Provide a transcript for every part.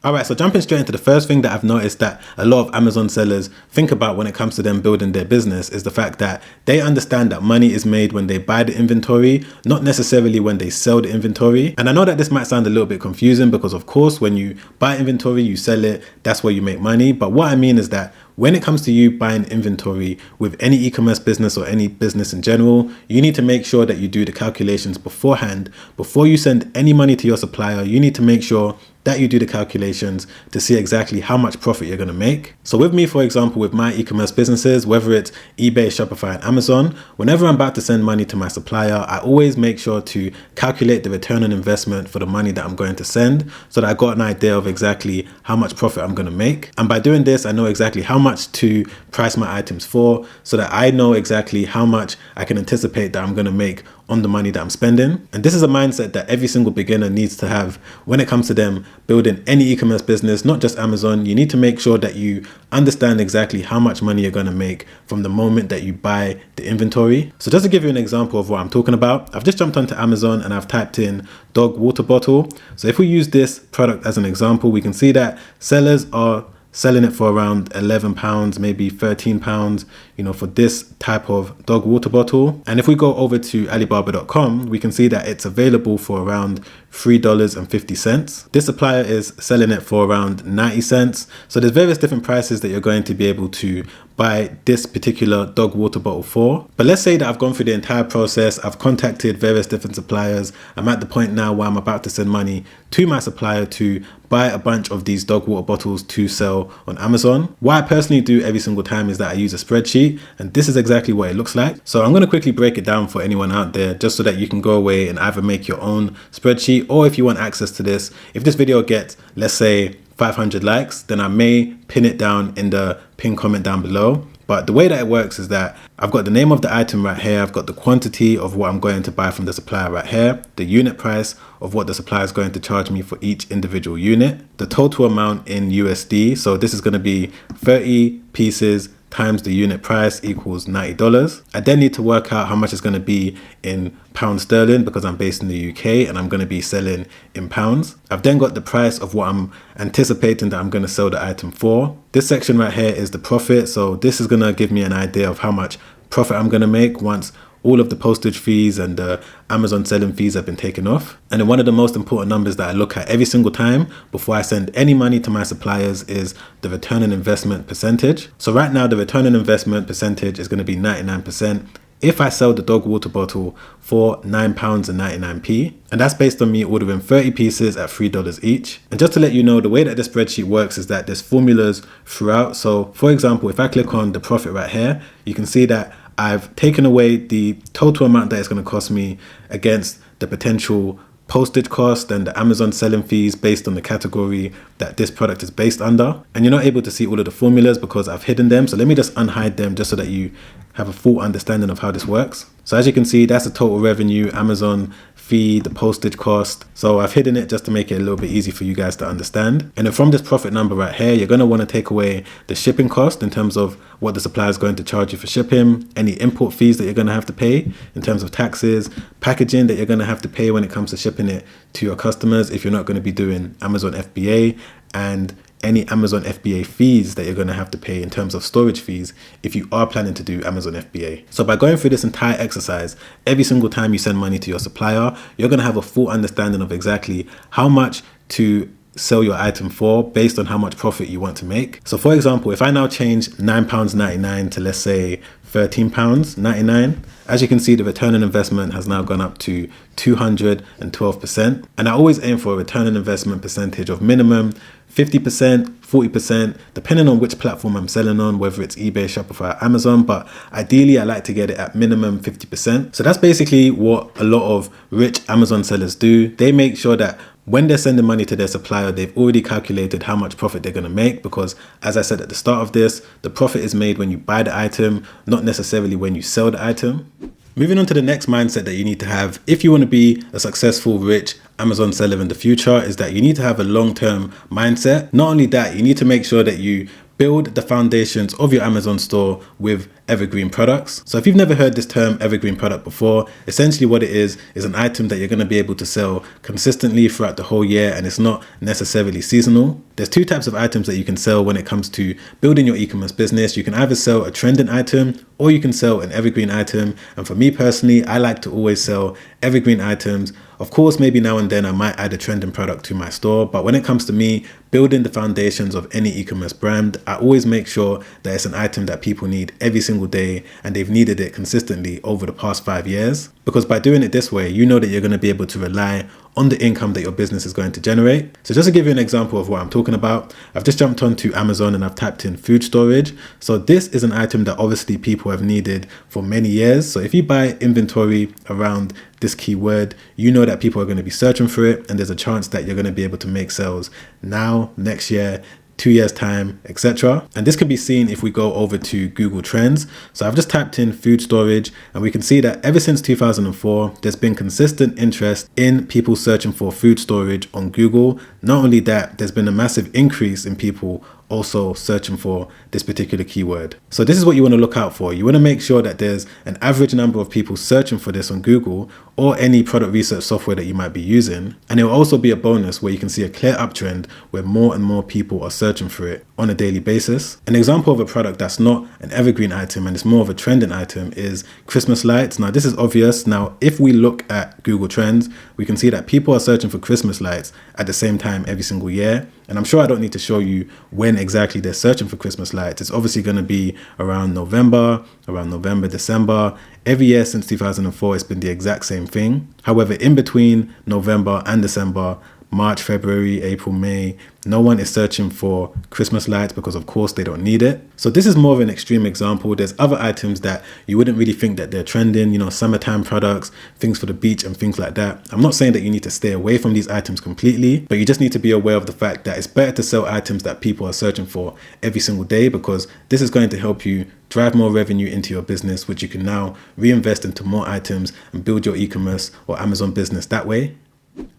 All right, so jumping straight into the first thing that I've noticed that a lot of Amazon sellers think about when it comes to them building their business is the fact that they understand that money is made when they buy the inventory, not necessarily when they sell the inventory. And I know that this might sound a little bit confusing because of course, when you buy inventory, you sell it, that's where you make money. But what I mean is that when it comes to you buying inventory with any e-commerce business or any business in general, you need to make sure that you do the calculations beforehand. Before you send any money to your supplier, you need to make sure that you do the calculations to see exactly how much profit you're going to make. So with me, for example, with my e-commerce businesses, whether it's eBay, Shopify, and Amazon, whenever I'm about to send money to my supplier, I always make sure to calculate the return on investment for the money that I'm going to send so that I got an idea of exactly how much profit I'm going to make. And by doing this, I know exactly how much to price my items for so that I know exactly how much I can anticipate that I'm going to make on the money that I'm spending. And this is a mindset that every single beginner needs to have when it comes to them building any e-commerce business, not just Amazon. You need to make sure that you understand exactly how much money you're going to make from the moment that you buy the inventory. So just to give you an example of what I'm talking about, I've just jumped onto Amazon and I've typed in dog water bottle. So if we use this product as an example, we can see that sellers are selling it for around £11, maybe £13, for this type of dog water bottle. And if we go over to Alibaba.com, we can see that it's available for around $3.50. This supplier is selling it for around 90 cents. So there's various different prices that you're going to be able to buy this particular dog water bottle for. But let's say that I've gone through the entire process. I've contacted various different suppliers. I'm at the point now where I'm about to send money to my supplier to buy a bunch of these dog water bottles to sell on Amazon. What I personally do every single time is that I use a spreadsheet, and this is exactly what it looks like. So I'm going to quickly break it down for anyone out there just so that you can go away and either make your own spreadsheet, or if you want access to this, if this video gets, let's say, 500 likes, then I may pin it down in the pinned comment down below. But the way that it works is that I've got the name of the item right here. I've got the quantity of what I'm going to buy from the supplier right here, the unit price of what the supplier is going to charge me for each individual unit, the total amount in USD. So this is going to be 30 pieces times the unit price equals $90. I then need to work out how much it's going to be in pound sterling because I'm based in the UK and I'm going to be selling in pounds. I've then got the price of what I'm anticipating that I'm going to sell the item for. This section right here is the profit. So this is going to give me an idea of how much profit I'm going to make once all of the postage fees and the Amazon selling fees have been taken off. And then one of the most important numbers that I look at every single time before I send any money to my suppliers is the return on investment percentage. So right now, the return on investment percentage is going to be 99% if I sell the dog water bottle for £9.99. And that's based on me ordering 30 pieces at $3 each. And just to let you know, the way that this spreadsheet works is that there's formulas throughout. So for example, if I click on the profit right here, you can see that I've taken away the total amount that it's going to cost me against the potential postage cost and the Amazon selling fees based on the category that this product is based under. And you're not able to see all of the formulas because I've hidden them. So let me just unhide them just so that you have a full understanding of how this works. So as you can see, that's the total revenue, Amazon fee, the postage cost. So I've hidden it just to make it a little bit easy for you guys to understand. And then from this profit number right here, you're going to want to take away the shipping cost in terms of what the supplier is going to charge you for shipping, any import fees that you're going to have to pay in terms of taxes, packaging that you're going to have to pay when it comes to shipping it to your customers if you're not going to be doing Amazon FBA, and any Amazon FBA fees that you're going to have to pay in terms of storage fees if you are planning to do Amazon FBA. So by going through this entire exercise, every single time you send money to your supplier, you're going to have a full understanding of exactly how much to sell your item for based on how much profit you want to make. So for example, if I now change £9.99 to, let's say, £13.99, as you can see, the return on investment has now gone up to 212%. And I always aim for a return on investment percentage of minimum 50%, 40%, depending on which platform I'm selling on, whether it's eBay, Shopify, Amazon, but ideally I like to get it at minimum 50%. So that's basically what a lot of rich Amazon sellers do. They make sure that when they're sending money to their supplier, they've already calculated how much profit they're going to make because, as I said at the start of this, the profit is made when you buy the item, not necessarily when you sell the item. Moving on to the next mindset that you need to have if you want to be a successful, rich Amazon seller in the future is that you need to have a long-term mindset. Not only that, you need to make sure that you build the foundations of your Amazon store with evergreen products. So if you've never heard this term evergreen product before, essentially what it is an item that you're going to be able to sell consistently throughout the whole year, and it's not necessarily seasonal. There's two types of items that you can sell when it comes to building your e-commerce business. You can either sell a trending item or you can sell an evergreen item. And for me personally, I like to always sell evergreen items. Of course, maybe now and then I might add a trending product to my store, but when it comes to me building the foundations of any e-commerce brand, I always make sure that it's an item that people need every single day and they've needed it consistently over the past 5 years. Because by doing it this way, you know that you're going to be able to rely on the income that your business is going to generate. So just to give you an example of what I'm talking about, I've just jumped onto Amazon and I've typed in food storage. So this is an item that obviously people have needed for many years. So if you buy inventory around this keyword, you know that people are going to be searching for it, and there's a chance that you're going to be able to make sales now, next year, 2 years time, etc. And this can be seen if we go over to Google Trends. So I've just typed in food storage and we can see that ever since 2004, there's been consistent interest in people searching for food storage on Google. Not only that, there's been a massive increase in people also searching for this particular keyword. So this is what you want to look out for. You want to make sure that there's an average number of people searching for this on Google or any product research software that you might be using. And it will also be a bonus where you can see a clear uptrend where more and more people are searching for it on a daily basis. An example of a product that's not an evergreen item and it's more of a trending item is Christmas lights. Now this is obvious. Now if we look at Google Trends, we can see that people are searching for Christmas lights at the same time every single year. And I'm sure I don't need to show you when exactly they're searching for Christmas lights. It's obviously going to be around November, December. Every year since 2004, it's been the exact same thing. However, in between November and December, March, February, April, May, no one is searching for Christmas lights because of course they don't need it. So this is more of an extreme example. There's other items that you wouldn't really think that they're trending, summertime products, things for the beach and things like that. I'm not saying that you need to stay away from these items completely, but you just need to be aware of the fact that it's better to sell items that people are searching for every single day, because this is going to help you drive more revenue into your business, which you can now reinvest into more items and build your e-commerce or Amazon business that way.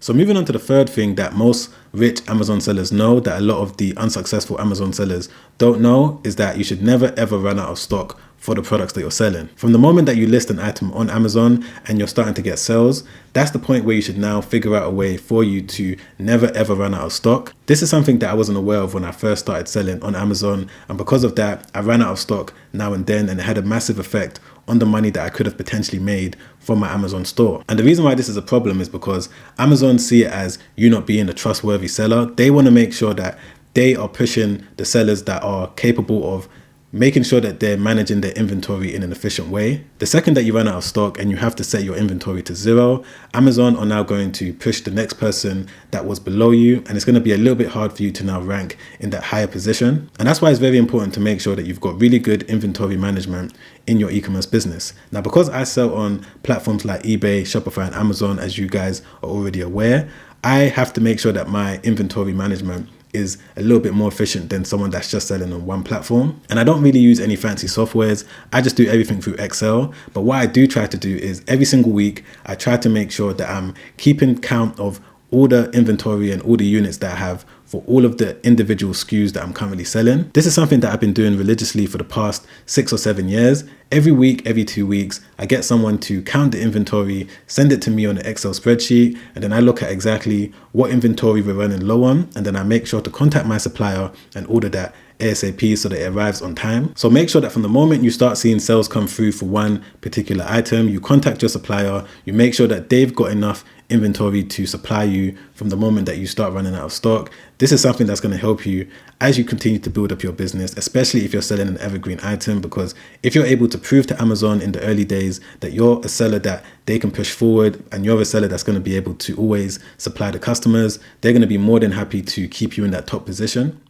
So moving on to the third thing that most rich Amazon sellers know that a lot of the unsuccessful Amazon sellers don't know is that you should never ever run out of stock for the products that you're selling. From the moment that you list an item on Amazon and you're starting to get sales, that's the point where you should now figure out a way for you to never ever run out of stock. This is something that I wasn't aware of when I first started selling on Amazon, and because of that, I ran out of stock now and then, and it had a massive effect on the money that I could have potentially made from my Amazon store. And the reason why this is a problem is because Amazon see it as you not being a trustworthy seller. They want to make sure that they are pushing the sellers that are capable of making sure that they're managing their inventory in an efficient way. The second that you run out of stock and you have to set your inventory to 0, Amazon are now going to push the next person that was below you, and it's going to be a little bit hard for you to now rank in that higher position. And that's why it's very important to make sure that you've got really good inventory management in your e-commerce business. Now, because I sell on platforms like eBay, Shopify, and Amazon, as you guys are already aware, I have to make sure that my inventory management is a little bit more efficient than someone that's just selling on one platform. And I don't really use any fancy softwares. I just do everything through Excel. But what I do try to do is every single week, I try to make sure that I'm keeping count of all the inventory and all the units that I have for all of the individual SKUs that I'm currently selling. This is something that I've been doing religiously for the past 6 or 7 years. Every week, every 2 weeks, I get someone to count the inventory, send it to me on an Excel spreadsheet, and then I look at exactly what inventory we're running low on, and then I make sure to contact my supplier and order that ASAP so that it arrives on time. So make sure that from the moment you start seeing sales come through for one particular item, you contact your supplier, you make sure that they've got enough inventory to supply you from the moment that you start running out of stock. This is something that's going to help you as you continue to build up your business, especially if you're selling an evergreen item, because if you're able to prove to Amazon in the early days that you're a seller that they can push forward and you're a seller that's going to be able to always supply the customers, they're going to be more than happy to keep you in that top position.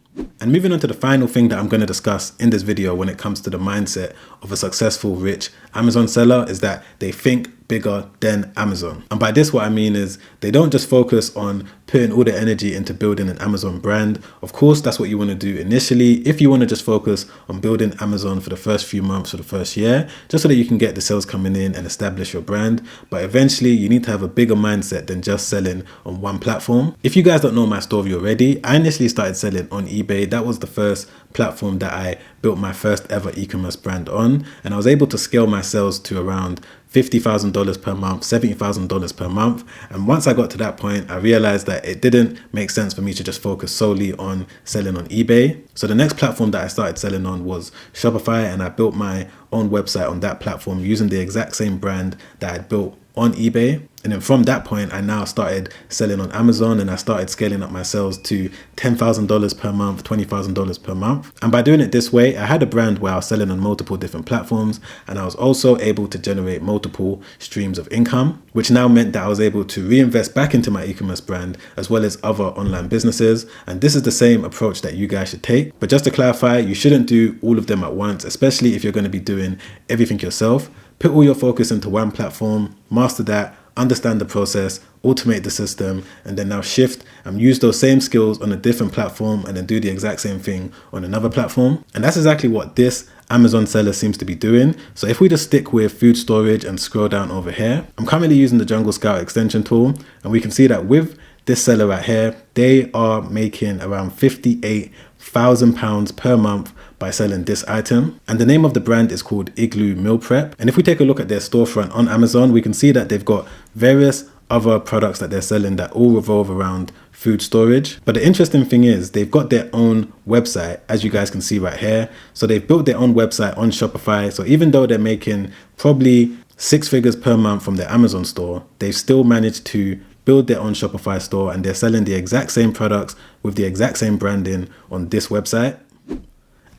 And moving on to the final thing that I'm going to discuss in this video when it comes to the mindset of a successful, rich Amazon seller is that they think bigger than Amazon. And by this, what I mean is they don't just focus on putting all the energy into building an Amazon brand. Of course, that's what you want to do initially. If you want to just focus on building Amazon for the first few months or the first year, just so that you can get the sales coming in and establish your brand. But eventually you need to have a bigger mindset than just selling on one platform. If you guys don't know my story already, I initially started selling on eBay. That was the first platform that I built my first ever e-commerce brand on, and I was able to scale my sales to around $50,000 per month, $70,000 per month. And once I got to that point, I realized that it didn't make sense for me to just focus solely on selling on eBay. So the next platform that I started selling on was Shopify, and I built my own website on that platform using the exact same brand that I built on eBay. And then from that point, I now started selling on Amazon, and I started scaling up my sales to $10,000 per month, $20,000 per month. And by doing it this way, I had a brand where I was selling on multiple different platforms, and I was also able to generate multiple streams of income, which now meant that I was able to reinvest back into my e-commerce brand as well as other online businesses. And this is the same approach that you guys should take. But just to clarify, you shouldn't do all of them at once, especially if you're going to be doing everything yourself. Put all your focus into one platform, master that, understand the process, automate the system, and then now shift and use those same skills on a different platform and then do the exact same thing on another platform. And that's exactly what this Amazon seller seems to be doing. So if we just stick with food storage and scroll down over here, I'm currently using the Jungle Scout extension tool, and we can see that with this seller right here, they are making around £58,000 per month by selling this item. And the name of the brand is called Igloo Meal Prep. And if we take a look at their storefront on Amazon, we can see that they've got various other products that they're selling that all revolve around food storage. But the interesting thing is they've got their own website, as you guys can see right here. So they've built their own website on Shopify. So even though they're making probably 6 figures per month from their Amazon store, they've still managed to build their own Shopify store, and they're selling the exact same products with the exact same branding on this website.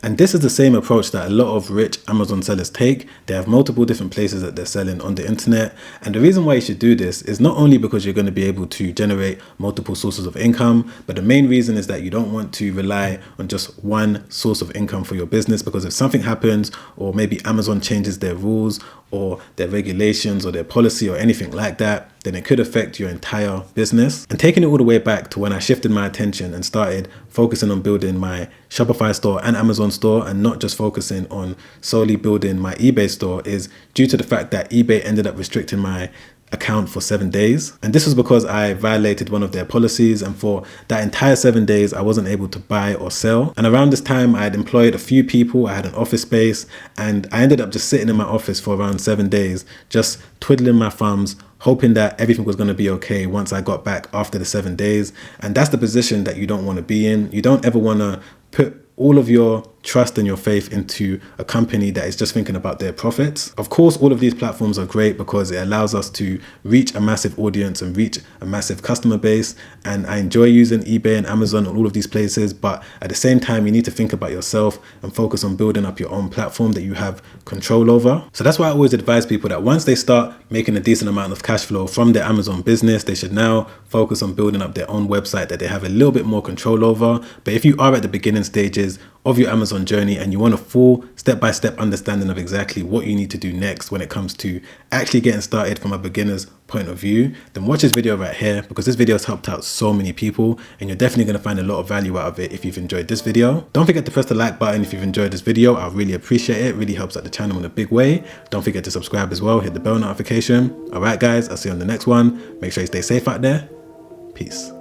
And this is the same approach that a lot of rich Amazon sellers take. They have multiple different places that they're selling on the internet. And the reason why you should do this is not only because you're going to be able to generate multiple sources of income, but the main reason is that you don't want to rely on just one source of income for your business, because if something happens, or maybe Amazon changes their rules or their regulations or their policy or anything like that, then it could affect your entire business. And taking it all the way back to when I shifted my attention and started focusing on building my Shopify store and Amazon store, and not just focusing on solely building my eBay store, is due to the fact that eBay ended up restricting my account for 7 days. And this was because I violated one of their policies, and for that entire 7 days I wasn't able to buy or sell. And around this time I had employed a few people, I had an office space, and I ended up just sitting in my office for around 7 days, just twiddling my thumbs, hoping that everything was going to be okay once I got back after the 7 days. And that's the position that you don't want to be in. You don't ever want to put all of your trust and your faith into a company that is just thinking about their profits. Of course, all of these platforms are great because it allows us to reach a massive audience and reach a massive customer base. And I enjoy using eBay and Amazon and all of these places. But at the same time, you need to think about yourself and focus on building up your own platform that you have control over. So that's why I always advise people that once they start making a decent amount of cash flow from their Amazon business, they should now focus on building up their own website that they have a little bit more control over. But if you are at the beginning stages of your Amazon journey and you want a full step-by-step understanding of exactly what you need to do next when it comes to actually getting started from a beginner's point of view, then watch this video right here, because this video has helped out so many people and you're definitely going to find a lot of value out of it if you've enjoyed this video. Don't forget to press the like button if you've enjoyed this video. I really appreciate it. It really helps out the channel in a big way. Don't forget to subscribe as well. Hit the bell notification. All right, guys, I'll see you on the next one. Make sure you stay safe out there. Peace.